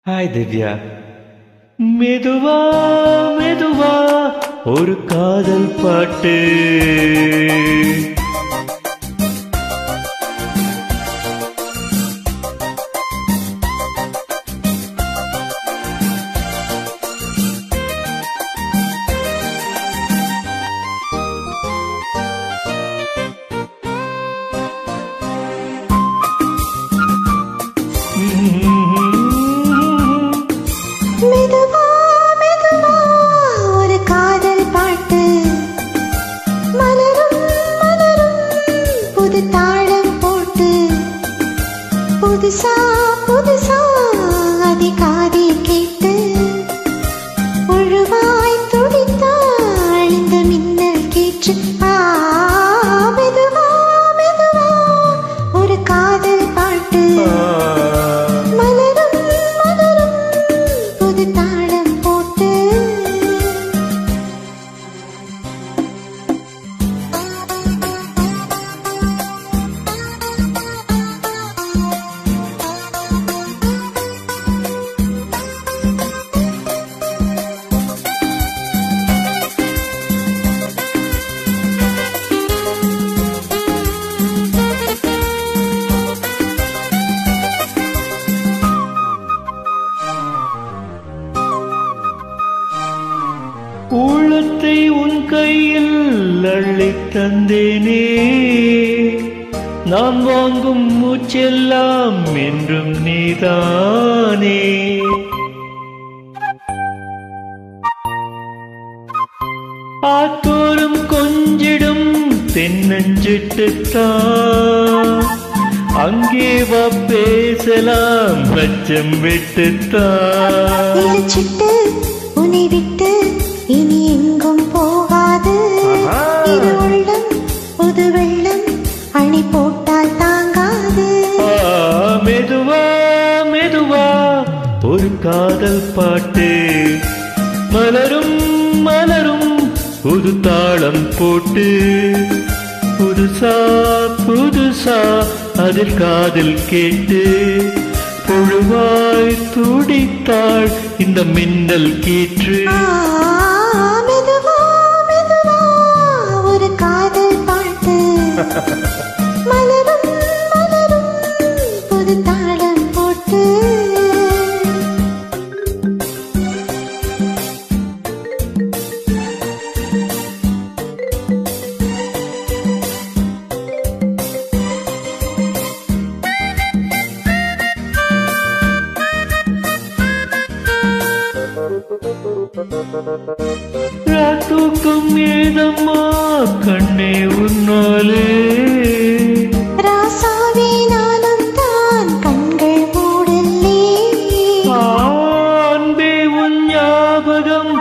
Hi Divya. மெதுவா மெதுவா ஒரு காதல் பாட்டு. மெதுவா மெதுவா ஒரு காதல் பாட்டு. மலரும் மலரும் புது தாளம் போட்டு புதுசா புதுசா அதை காதில் கேட்டு ஒழுவாய் துடித்தாள் இந்த மின்னல் கீற்று. மெதுவா மெதுவா ஒரு காதல் பாட்டு. உள்ளத்தை உன் கையில் அள்ளித் தந்தேனே, நான் வாங்கும் மூச்செல்லாம் என்றும் நீதானே. ஆத்தோறும் கொஞ்சிடும் தென்னஞ்சிட்டுத்தான், அங்கே வா பேசலாம் பச்சம் விட்டுத்தான். உன்னை விட்டு இனி எங்கும் போகாது. இது உள்ளம் புது வெள்ளம் அணி போட்டால் தாங்காது. மெதுவா மெதுவா ஒரு காதல் பாட்டு. மலரும் மலரும் புது தாளம் போட்டு புதுசா புதுசா அதில் காதில் கேட்டு பொழுவாய் துடித்தாள் இந்த மின்னல் கீற்று. மெதுவா மெதுவா ஒரு காதல் பாட்டு. மலரும் மலரும் புது தாளம் போட்டு தூக்கம் ஏதம்மா கண்ணே உன்னாலே. ராசாவே நானும் தான் கண்கள் மூடலே. அன்பே உன் ஞாபகம்,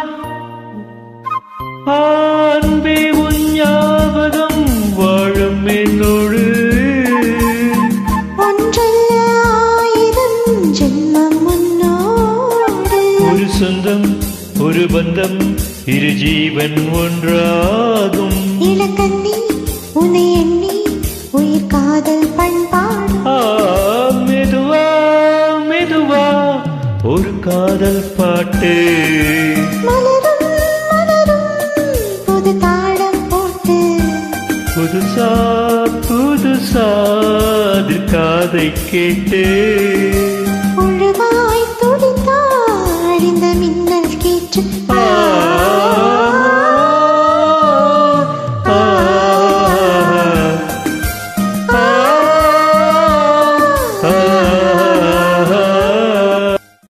அன்பே உன் ஞாபகம் வாழும் என்னோடு. ஒன்றல்ல ஆயிரம் ஜென்மம் முன்னோடு. ஒரு சொந்தம் ஒரு பந்தம் இரு ஜீவன் ஒன்றாகும். இளக்கண்ணி உன்னை எண்ணி உயிர் காதல் பண்பாடும். மெதுவா மெதுவா ஒரு காதல் பாட்டு. மலரும் மலரும் புது தாளம் போட்டு புதுசா புதுசா அது காதை கேட்டு